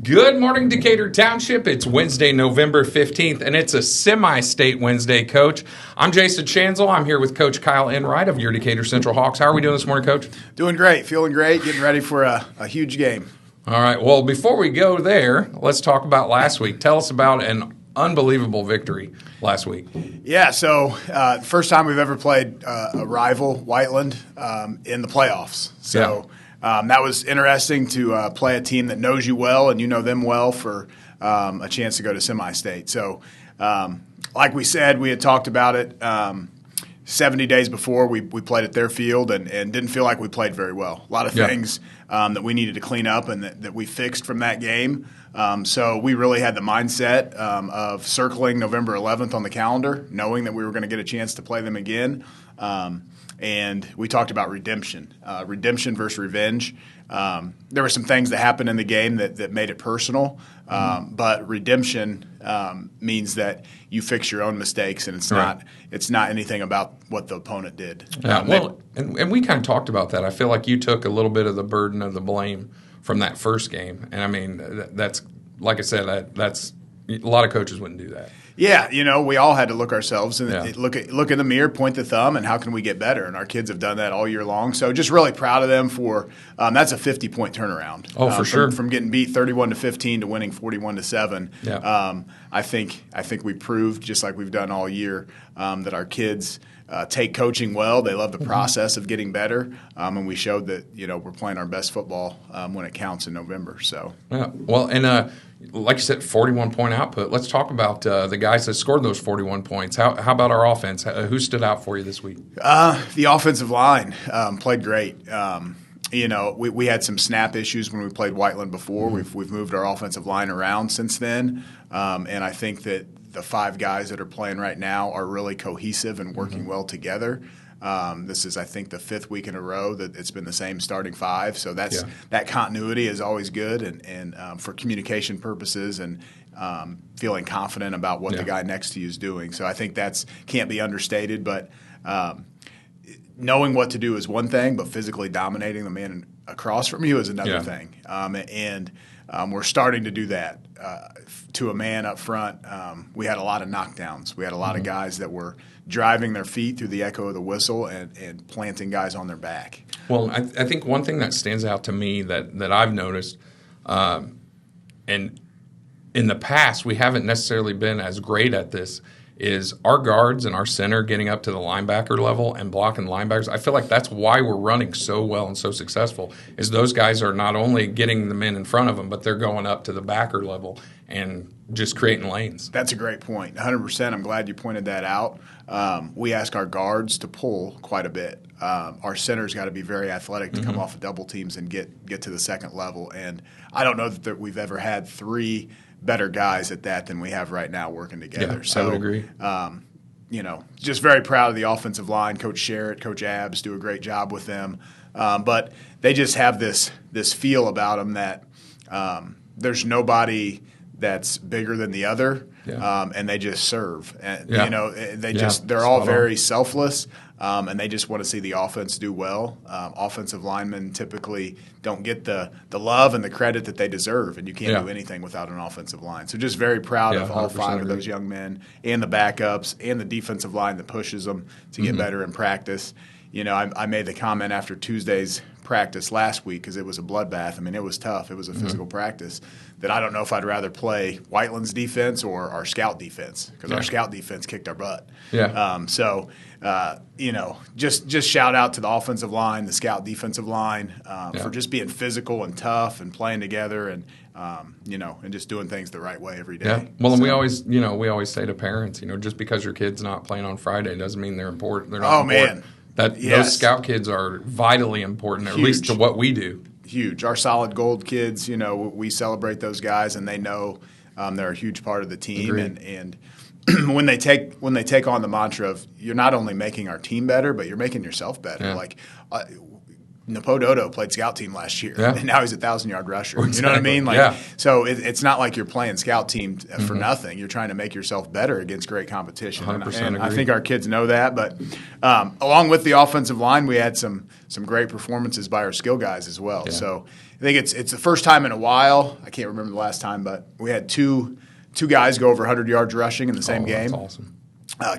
Good morning, Decatur Township. It's Wednesday, November 15th, and it's a semi-state Wednesday, Coach. I'm Jason Schanzel. I'm here with Coach Kyle Enright of your Decatur Central Hawks. How are we doing this morning, Coach? Doing great. Feeling great. Getting ready for a huge game. All right. Well, before we go there, let's talk about last week. Tell us about an unbelievable victory last week. Yeah, so first time we've ever played a rival, Whiteland, in the playoffs. So that was interesting to play a team that knows you well and you know them well for a chance to go to semi-state. So like we said, we had talked about it 70 days before we played at their field and didn't feel like we played very well. A lot of things that we needed to clean up and that we fixed from that game. So we really had the mindset of circling November 11th on the calendar, knowing that we were going to get a chance to play them again. And we talked about redemption versus revenge. There were some things that happened in the game that made it personal, but redemption means that you fix your own mistakes, and it's not anything about what the opponent did. And we kind of talked about that. I feel like you took a little bit of the burden of the blame from that first game, and I mean that's like I said, that's a lot of coaches wouldn't do that. Yeah, we all had to look ourselves and look in the mirror, point the thumb, and how can we get better? And our kids have done that all year long. So just really proud of them for that's a 50-point turnaround. Oh, for sure. From getting beat 31-15 to winning 41-7. Yeah. I think we proved, just like we've done all year, that our kids take coaching well. They love the process of getting better, and we showed that we're playing our best football when it counts in November. So well, and like you said, 41-point output. Let's talk about the guys that scored those 41 points. How about our offense? Who stood out for you this week? The offensive line played great. We had some snap issues when we played Whiteland before. We've moved our offensive line around since then, and I think that the five guys that are playing right now are really cohesive and working well together. This is, I think, the fifth week in a row that it's been the same starting five. So that continuity is always good, and for communication purposes and feeling confident about what the guy next to you is doing. So I think that's can't be understated. But knowing what to do is one thing, but physically dominating the man across from you is another thing. And we're starting to do that to a man up front. We had a lot of knockdowns. We had a lot of guys that were driving their feet through the echo of the whistle and planting guys on their back. Well, I think one thing that stands out to me that I've noticed, and in the past we haven't necessarily been as great at this, is our guards and our center getting up to the linebacker level and blocking linebackers. I feel like that's why we're running so well and so successful, is those guys are not only getting the men in front of them, but they're going up to the backer level and just creating lanes. That's a great point. 100%. I'm glad you pointed that out. We ask our guards to pull quite a bit. Our center's got to be very athletic to come off of double teams and get to the second level. And I don't know that we've ever had three better guys at that than we have right now working together. Yeah, I would agree. Just very proud of the offensive line. Coach Sherritt, Coach Abbs do a great job with them. But they just have this feel about them that there's nobody that's bigger than the other, and they just serve. And, they're all very selfless, and they just want to see the offense do well. Offensive linemen typically don't get the love and the credit that they deserve, and you can't do anything without an offensive line. So just very proud of all five of those young men and the backups and the defensive line that pushes them to get better in practice. I made the comment after Tuesday's practice last week because it was a bloodbath. I mean, it was tough. It was a physical practice that I don't know if I'd rather play Whiteland's defense or our scout defense because our scout defense kicked our butt. Just shout out to the offensive line, the scout defensive line for just being physical and tough and playing together and just doing things the right way every day. Yeah. Well, and we always say to parents, just because your kid's not playing on Friday doesn't mean they're important. They're not important. Man. Those scout kids are vitally important, at least to what we do. Huge. Our solid gold kids, we celebrate those guys, and they know they're a huge part of the team. Agreed. And when they take on the mantra of you're not only making our team better, but you're making yourself better. Yeah. Like N'Po Dodo played scout team last year, Yeah. and now he's a 1,000-yard rusher. Exactly. You know what I mean? Like, yeah. So it's not like you're playing scout team for nothing. You're trying to make yourself better against great competition. 100% And I agree. think our kids know that. But along with the offensive line, we had some great performances by our skill guys as well. Yeah. So I think it's the first time in a while. I can't remember the last time, but we had two guys go over 100 yards rushing in the same game. That's awesome.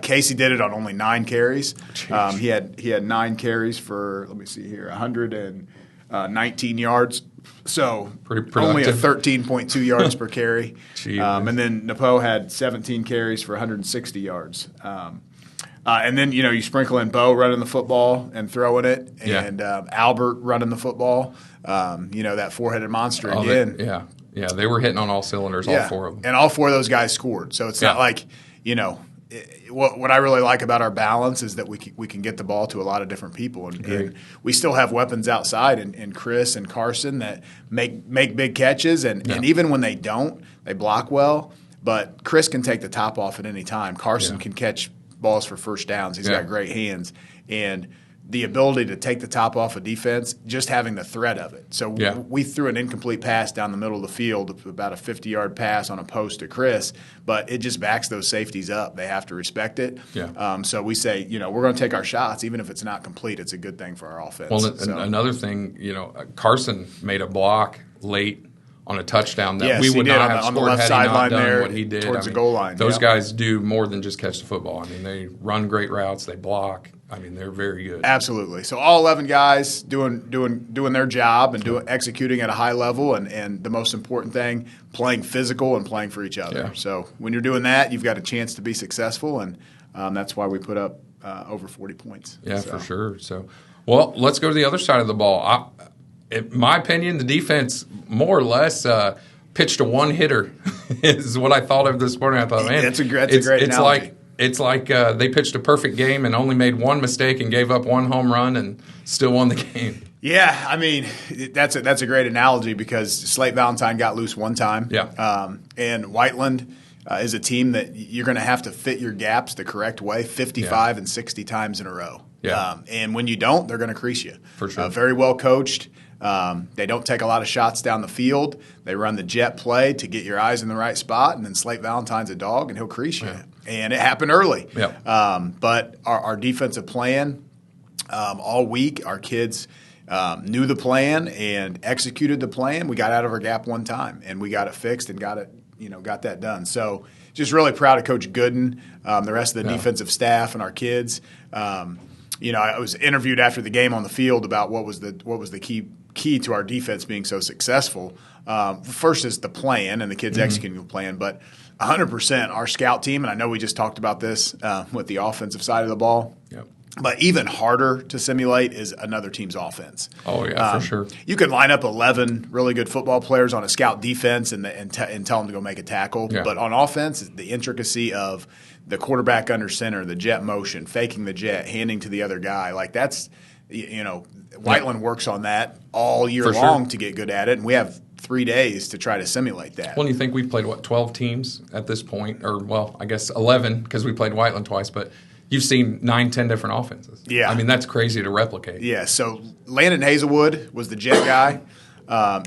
Casey did it on only 9 carries. Jeez. He had 9 carries for, let me see here, 119 yards. So Pretty only a productive. 13.2 yards per carry. Jeez. And then N'Po had 17 carries for 160 yards. And then, you sprinkle in Bo running the football and throwing it, and Albert running the football. That four-headed monster again. Yeah, they were hitting on all cylinders, all 4 of them. And all 4 of those guys scored. So it's not like, what I really like about our balance is that we can get the ball to a lot of different people, and we still have weapons outside, and Chris and Carson that make big catches, and even when they don't, they block well. But Chris can take the top off at any time. Carson can catch balls for first downs. He's got great hands, and the ability to take the top off of defense, just having the threat of it. So we threw an incomplete pass down the middle of the field, about a 50-yard pass on a post to Chris, but it just backs those safeties up. They have to respect it. So we say, we're going to take our shots, even if it's not complete. It's a good thing for our offense. Well, another thing, Carson made a block late on a touchdown that we would not have scored had he not done what he did. Towards the goal line. Those guys do more than just catch the football. I mean, they run great routes. They block. I mean, they're very good. Absolutely. So all 11 guys doing their job and executing at a high level, and the most important thing, playing physical and playing for each other. Yeah. So when you're doing that, you've got a chance to be successful, and that's why we put up over 40 points. Yeah, for sure. So, well, let's go to the other side of the ball. In my opinion, the defense more or less pitched a one-hitter is what I thought of this morning. I thought, man, that's a great analogy. It's like they pitched a perfect game and only made one mistake and gave up 1 home run and still won the game. Yeah, I mean, that's a great analogy because Slate Valentine got loose one time. And Whiteland is a team that you're going to have to fit your gaps the correct way 55 and 60 times in a row. And when you don't, they're going to crease you. For sure. Very well coached. They don't take a lot of shots down the field. They run the jet play to get your eyes in the right spot, and then Slate Valentine's a dog, and he'll crease you. And it happened early. But our defensive plan all week, our kids knew the plan and executed the plan. We got out of our gap one time, and we got it fixed and got that done. So just really proud of Coach Gooden, the rest of the defensive staff, and our kids. I was interviewed after the game on the field about what was the key to our defense being so successful. First is the plan and the kids executing the plan, but 100% our scout team, and I know we just talked about this with the offensive side of the ball. But even harder to simulate is another team's offense. Oh, yeah, for sure. You could line up 11 really good football players on a scout defense and tell them to go make a tackle. But on offense, the intricacy of the quarterback under center, the jet motion, faking the jet, handing to the other guy, like that's Whiteland works on that all year long to get good at it, and we have 3 days to try to simulate that. Well, you think we've played, 12 teams at this point? Or, well, I guess 11 because we played Whiteland twice, but you've seen 9, 10 different offenses. Yeah. I mean, that's crazy to replicate. Yeah, so Landon Hazelwood was the jet guy,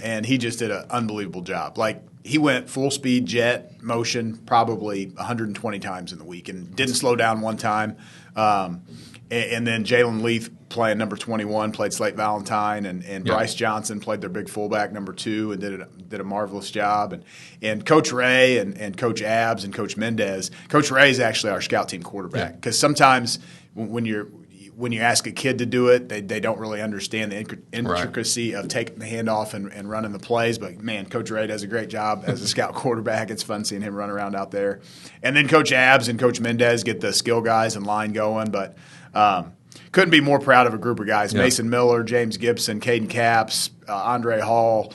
and he just did an unbelievable job. Like, he went full speed jet motion probably 120 times in the week and didn't slow down one time. And then Jalen Leith playing number 21 played Slate Valentine, and Bryce Johnson played their big fullback number 2 and did a marvelous job. And Coach Ray and Coach Abs and Coach Mendez. Coach Ray is actually our scout team quarterback because sometimes when you ask a kid to do it, they don't really understand the intricacy of taking the handoff and running the plays. But, man, Coach Ray does a great job as a scout quarterback. It's fun seeing him run around out there. And then Coach Abs and Coach Mendez get the skill guys and line going. But couldn't be more proud of a group of guys. Mason Miller, James Gibson, Caden Capps, Andre Hall,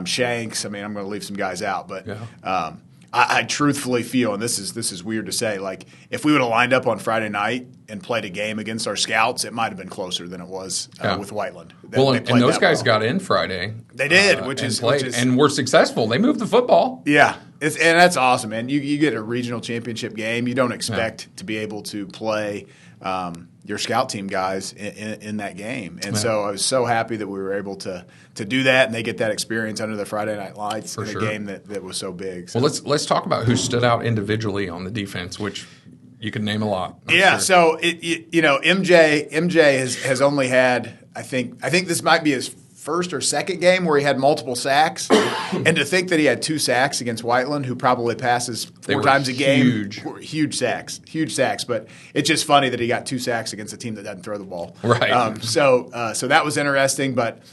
Shanks. I mean, I'm going to leave some guys out. But I truthfully feel, and this is weird to say, like if we would have lined up on Friday night and played a game against our scouts, it might have been closer than it was with Whiteland. And those guys got in Friday. They did, and were successful. They moved the football. Yeah. And that's awesome, man. You get a regional championship game. You don't expect to be able to play your scout team guys in that game. And so I was so happy that we were able to do that, and they get that experience under the Friday Night Lights in a game that was so big. So. Well, let's talk about who stood out individually on the defense, which you can name a lot. Yeah, so MJ has only had I think this might be his first or second game where he had multiple sacks, and to think that he had 2 sacks against Whiteland, who probably passes 4 times a game, huge sacks. But it's just funny that he got 2 sacks against a team that doesn't throw the ball. Right. So that was interesting, but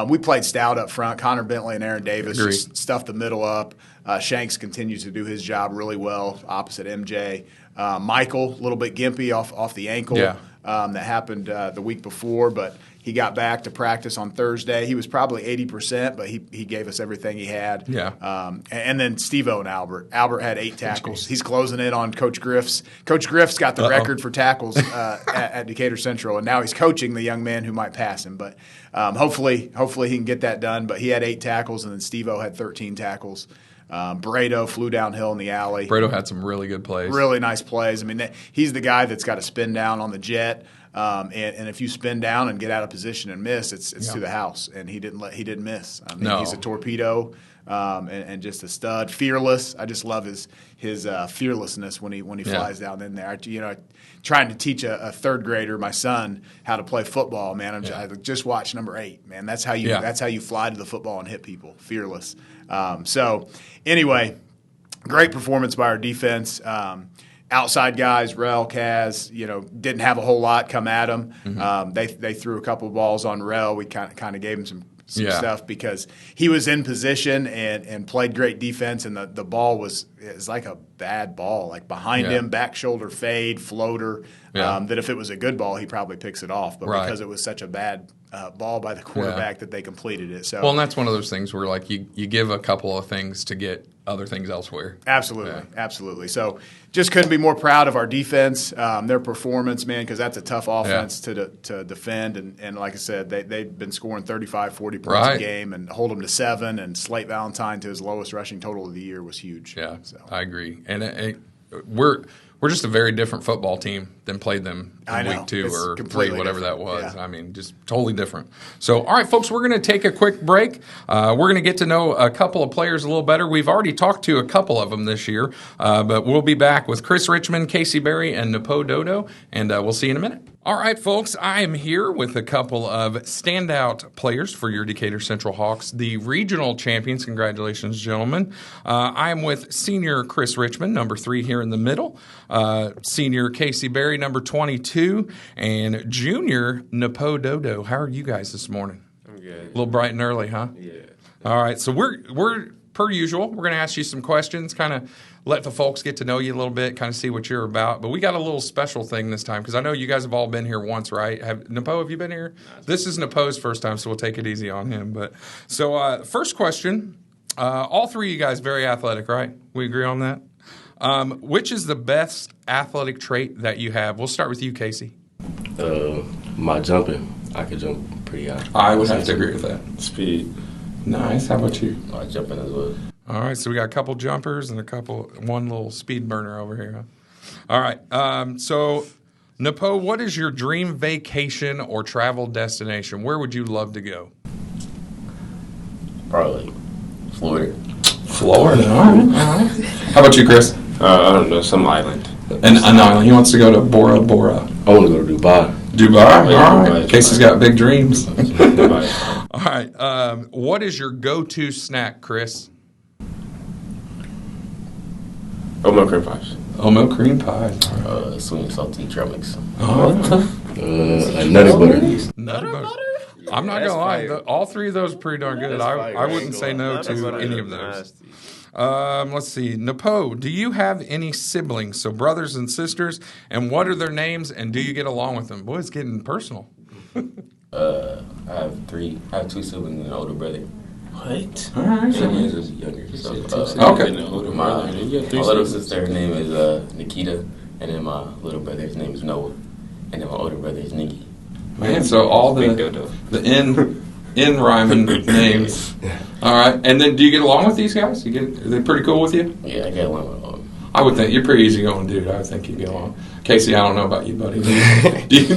we played stout up front. Connor Bentley and Aaron Davis just stuffed the middle up. Shanks continues to do his job really well opposite MJ. Michael, a little bit gimpy off the ankle that happened the week before, but he got back to practice on Thursday. He was probably 80%, but he gave us everything he had. Yeah. And then Steve-O and Albert. Albert had 8 tackles. He's closing in on Coach Griff's. Coach Griff's got the record for tackles at Decatur Central, and now he's coaching the young man who might pass him. But hopefully he can get that done. But he had 8 tackles, and then Steve-O had 13 tackles. Brado flew downhill in the alley. Brado had some really good plays. Really nice plays. I mean, he's the guy that's got to spin down on the jet. And if you spin down and get out of position and miss, it's to the house. And he didn't miss. I mean, he's a torpedo and just a stud. Fearless. I just love his fearlessness when he flies down in there. Trying to teach a third grader, my son, how to play football. Man, I just watched number 8. Man, that's how you fly to the football and hit people. Fearless. So anyway, great performance by our defense. Outside guys, Rel, Kaz, didn't have a whole lot come at them. Mm-hmm. They threw a couple of balls on Rel. We kind of gave him some stuff because he was in position and played great defense, and the ball was like a bad ball, like behind him, back shoulder fade, floater, that if it was a good ball, he probably picks it off. But because it was such a bad ball by the quarterback that they completed it. So and that's one of those things where like you give a couple of things to get other things elsewhere. Absolutely. So just couldn't be more proud of our defense, their performance, man, because that's a tough offense to defend. And like I said, they've been scoring 35, 40 points a game and hold them to 7. And Slate Valentine to his lowest rushing total of the year was huge. Yeah, so. I agree. And we're just a very different football team than played them in week 2 or 3, whatever that was. Yeah. I mean, just totally different. So, all right, folks, we're going to take a quick break. We're going to get to know a couple of players a little better. We've already talked to a couple of them this year, but we'll be back with Chris Richmond, Casey Berry, and N'Po Dodo, and we'll see you in a minute. All right, folks, I am here with a couple of standout players for your Decatur Central Hawks, the regional champions. Congratulations, gentlemen. I am with senior Chris Richmond, number 3 here in the middle, senior Casey Berry, number 22, and junior N'Po Dodo. How are you guys this morning? I'm good. A little bright and early, huh? Yeah. All right, so we're per usual. We're going to ask you some questions, kind of let the folks get to know you a little bit, kind of see what you're about. But we got a little special thing this time because I know you guys have all been here once, right? N'Po, have you been here? This is N'Po's first time, so we'll take it easy on him. But so first question, all 3 of you guys very athletic, right? We agree on that? Which is the best athletic trait that you have? We'll start with you, Casey. My jumping. I could jump pretty high. I would have to agree with that. Speed. Nice. How about you? My jumping as well. All right, so we got a couple jumpers and one little speed burner over here. Huh? All right, so N'Po, what is your dream vacation or travel destination? Where would you love to go? Probably Florida. Florida, all right. How about you, Chris? I don't know, some island. An island. He wants to go to Bora Bora. I want to go to Dubai. Dubai? Yeah, all right. Dubai. Casey's got big dreams. Dubai. All right. What is your go-to snack, Chris? Oatmeal cream pies. Oatmeal cream pie. Sweet and salty trail mix. Nutty butter. Nutty butter. I'm not going to lie. All 3 of those are pretty darn good. I wouldn't say no to any of those. Let's see. N'Po, do you have any siblings, so brothers and sisters, and what are their names, and do you get along with them? Boy, it's getting personal. I have 2 siblings and an older brother. What? All right. Siblings is younger. Okay. My little sister, her name is Nikita, and then my little brother, his name is Noah, and then my older brother is Nikki. Man, so all the in rhyming names. All right. And then do you get along with these guys? Are they pretty cool with you? Yeah, I get along with them. I would think you're pretty easygoing dude. I would think you get along. Casey, I don't know about you, buddy.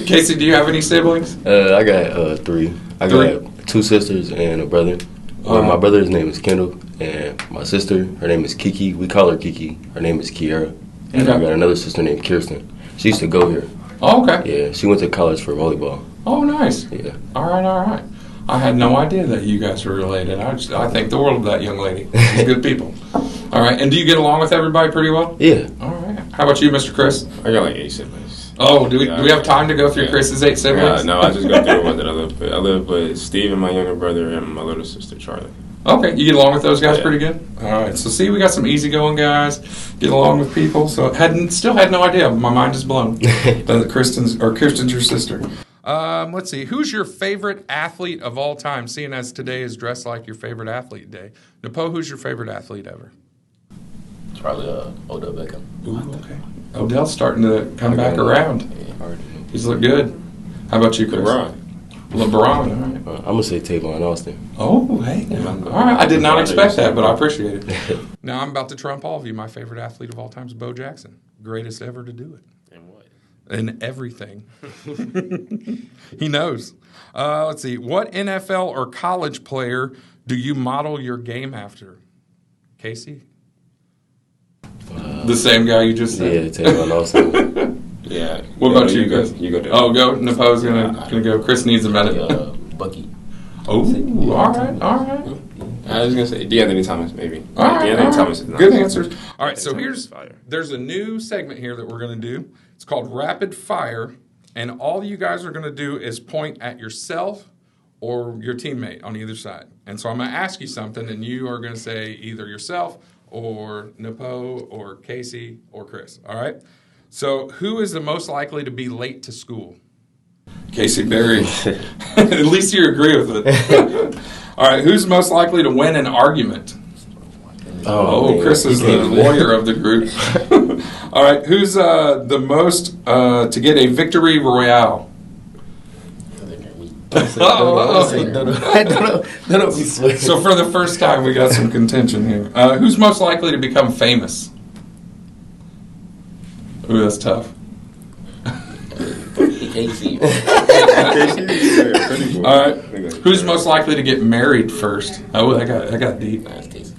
Casey, do you have any siblings? I got 3. I got 2 sisters and a brother. My brother's name is Kendall, and my sister, her name is Kiki. We call her Kiki. Her name is Kiara. And I got another sister named Kirsten. She used to go here. Oh, okay. Yeah, she went to college for volleyball. Oh, nice. Yeah. All right. I had no idea that you guys were related. I think the world of that young lady. She's good people. All right. And do you get along with everybody pretty well? Yeah. All right. How about you, Mr. Chris? I got like 8 siblings. Oh, do we have time to go through Chris's 8 siblings? No, I just go through with it. I live with Steve and my younger brother and my little sister, Charlie. Okay, you get along with those guys pretty good? All right, so see, we got some easygoing guys, get along with people. So still had no idea. My mind is blown that Kristen's your sister. Let's see, who's your favorite athlete of all time, seeing as today is dressed like your favorite athlete day? N'Po, who's your favorite athlete ever? Probably Odell Beckham. Ooh, okay. Odell's starting to come back around. Yeah. He's looked good. How about you, Chris? LeBron, all right. I'm going to say Tavon Austin. Oh, hey. All right. I did not expect that, but I appreciate it. Now I'm about to trump all of you. My favorite athlete of all time is Bo Jackson. Greatest ever to do it. And what? In everything. He knows. Let's see. What NFL or college player do you model your game after? Casey? The same guy you just said? Yeah, Tavon Austin. Yeah. What about you guys? You go. Oh, go. N'Po's gonna go. Chris needs a minute. Bucky. Oh, all right. I was gonna say DeAnthony Thomas, maybe. All right. DeAnthony Thomas is nice. Good answers. All right, so Fire. there's a new segment here that we're gonna do. It's called Rapid Fire, and all you guys are gonna do is point at yourself or your teammate on either side. And so I'm gonna ask you something, and you are gonna say either yourself or N'Po or Casey or Chris. All right. So, who is the most likely to be late to school? Casey Berry. At least you agree with it. All right, who's most likely to win an argument? Oh, Chris is the lawyer of the group. All right, who's the most to get a victory royale? So for the first time, we got some contention here. Who's most likely to become famous? Ooh, that's tough. Casey. All right. Who's most likely to get married first? Oh, that got deep. That's Casey.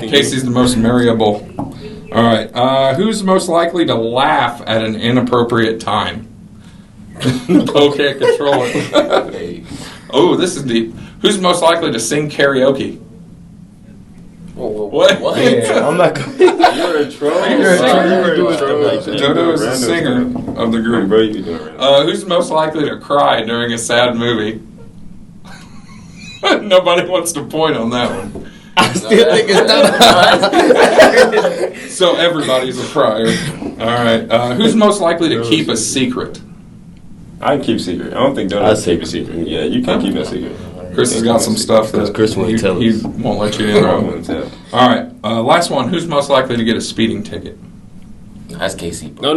Casey's the most marryable. All right. Who's most likely to laugh at an inappropriate time? N'Po can't control it. Oh, this is deep. Who's most likely to sing karaoke? What? Yeah, I'm not going. You're a troll. You're a troll. Dodo is the singer of the group. Bro, you be doing Who's most likely to cry during a sad movie? Nobody wants to point on that one. I still think it's not. So everybody's a crier. All right. Who's most likely to keep a secret? I can keep secret. I don't think Dodo can keep a secret. Yeah, you can't keep that secret. Chris has got some stuff that Chris won't tell he us. won't let you in I on. wouldn't tell. All right. Last one. Who's most likely to get a speeding ticket? That's Casey. No.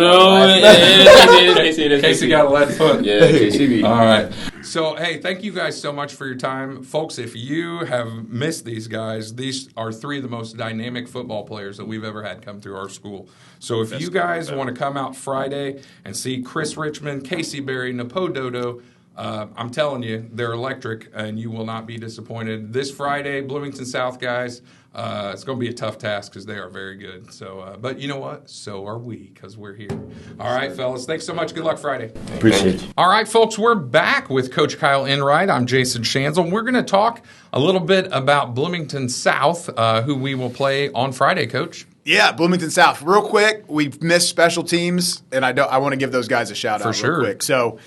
Casey got a lead foot. Yeah, Casey. All right. So, hey, thank you guys so much for your time. Folks, if you have missed these guys, these are 3 of the most dynamic football players that we've ever had come through our school. So if you guys want to come out Friday and see Chris Richmond, Casey Berry, N'Po Dodo, I'm telling you, they're electric, and you will not be disappointed. This Friday, Bloomington South guys, it's going to be a tough task because they are very good. So, but you know what? So are we, because we're here. All right, fellas. Thanks so much. Good luck Friday. Appreciate you. All right, folks, we're back with Coach Kyle Enright. I'm Jason Schanzel. We're going to talk a little bit about Bloomington South, who we will play on Friday, Coach. Yeah, Bloomington South. Real quick, we've missed special teams, and I want to give those guys a shout out real quick. So,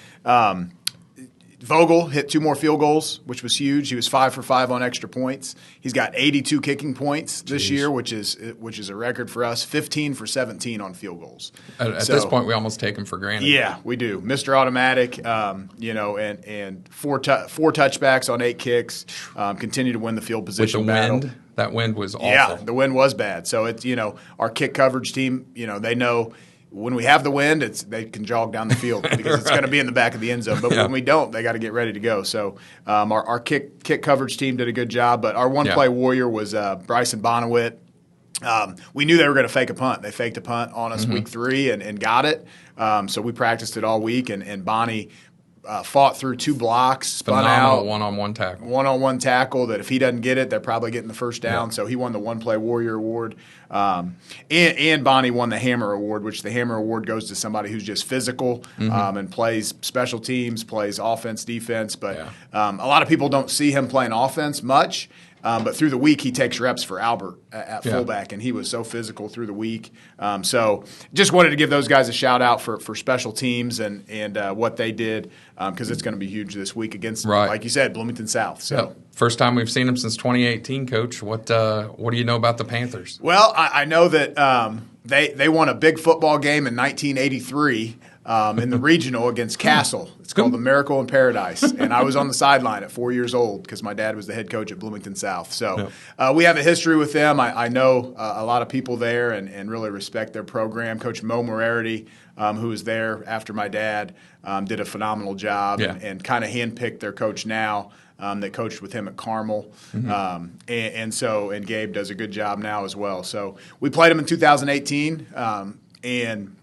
Vogel hit 2 more field goals, which was huge. He was 5 for 5 on extra points. He's got 82 kicking points this year, which is a record for us. 15 for 17 on field goals. At this point, we almost take him for granted. Yeah, we do. Mr. Automatic, and 4 touchbacks on 8 kicks. Continue to win the field position battle. Wind, that wind was awful. Yeah, the wind was bad. So it's our kick coverage team. They know when we have the wind, they can jog down the field because it's going to be in the back of the end zone. But when we don't, they got to get ready to go. So our kick coverage team did a good job. But our one-play warrior was Bryson Bonnewitt. We knew they were going to fake a punt. They faked a punt on us week 3 and got it. So we practiced it all week, and Bonnie fought through 2 blocks, spun out. One-on-one tackle. One-on-one tackle that if he doesn't get it, they're probably getting the first down. So he won the one-play warrior award. And Bonnie won the Hammer Award, which the Hammer Award goes to somebody who's just physical and plays special teams, plays offense, defense. But a lot of people don't see him playing offense much. But through the week, he takes reps for Albert at fullback, and he was so physical through the week. So just wanted to give those guys a shout-out for special teams and what they did because it's going to be huge this week against, like you said, Bloomington South. So First time we've seen them since 2018, Coach. What do you know about the Panthers? Well, I know that they won a big football game in 1983 in the regional against Castle. It's called the Miracle in Paradise. And I was on the sideline at 4 years old because my dad was the head coach at Bloomington South. So we have a history with them. I know a lot of people there and really respect their program. Coach Mo Morarity, who was there after my dad, did a phenomenal job and kind of handpicked their coach now. That coached with him at Carmel, and Gabe does a good job now as well. So we played him in 2018, and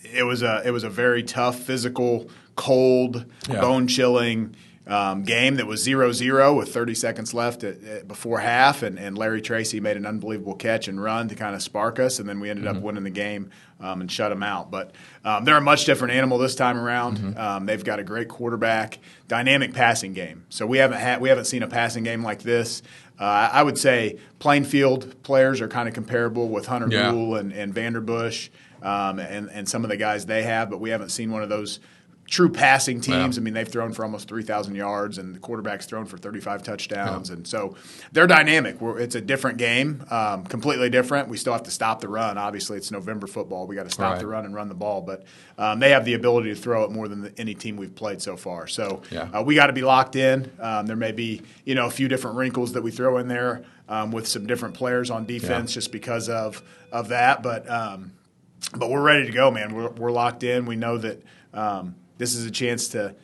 it was a very tough, physical, cold, bone-chilling game that was 0-0 with 30 seconds left before half, and Larry Tracy made an unbelievable catch and run to kind of spark us, and then we ended up winning the game and shut them out. But they're a much different animal this time around. They've got a great quarterback, dynamic passing game. So we haven't seen a passing game like this. I would say Plainfield players are kind of comparable with Hunter Gould and Vanderbush and some of the guys they have, but we haven't seen one of those true passing teams. I mean, they've thrown for almost 3,000 yards, and the quarterback's thrown for 35 touchdowns. And so they're dynamic. It's a different game, completely different. We still have to stop the run. Obviously, it's November football. We got to stop the run and run the ball. But they have the ability to throw it more than any team we've played so far. So we got to be locked in. There may be a few different wrinkles that we throw in there with some different players on defense just because of that. But we're ready to go, man. We're locked in. We know that this is a chance to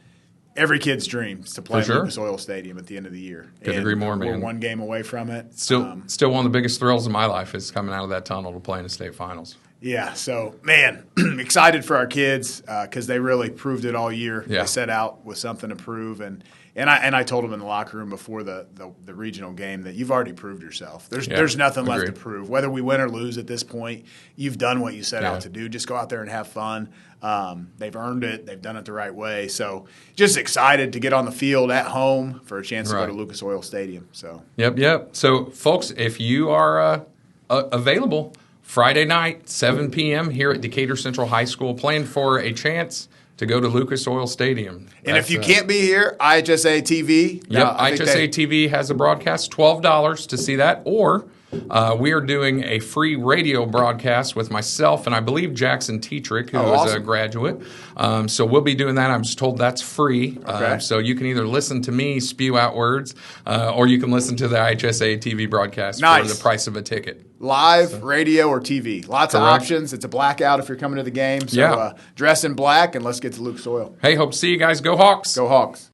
every kid's dreams to play at Lucas Oil Stadium at the end of the year. Couldn't agree more, man. We're one game away from it. Still one of the biggest thrills of my life is coming out of that tunnel to play in the state finals. Yeah, so, man, excited for our kids because they really proved it all year. They set out with something to prove, and I told them in the locker room before the regional game that you've already proved yourself. There's nothing left to prove. Whether we win or lose at this point, you've done what you set out to do. Just go out there and have fun. They've earned it. They've done it the right way. So just excited to get on the field at home for a chance to go to Lucas Oil Stadium. So Yep. So, folks, if you are available – Friday night, 7 p.m. here at Decatur Central High School, playing for a chance to go to Lucas Oil Stadium. And if you can't be here, IHSA TV. IHSA TV has a broadcast, $12 to see that. Or we are doing a free radio broadcast with myself and I believe Jackson Tetrick, who is a graduate. So we'll be doing that. I'm just told that's free. So you can either listen to me spew out words or you can listen to the IHSA TV broadcast for the price of a ticket. Live, radio, or TV. Lots of options. It's a blackout if you're coming to the game. So dress in black and let's get to Lucas Oil. Hey, hope to see you guys. Go Hawks. Go Hawks.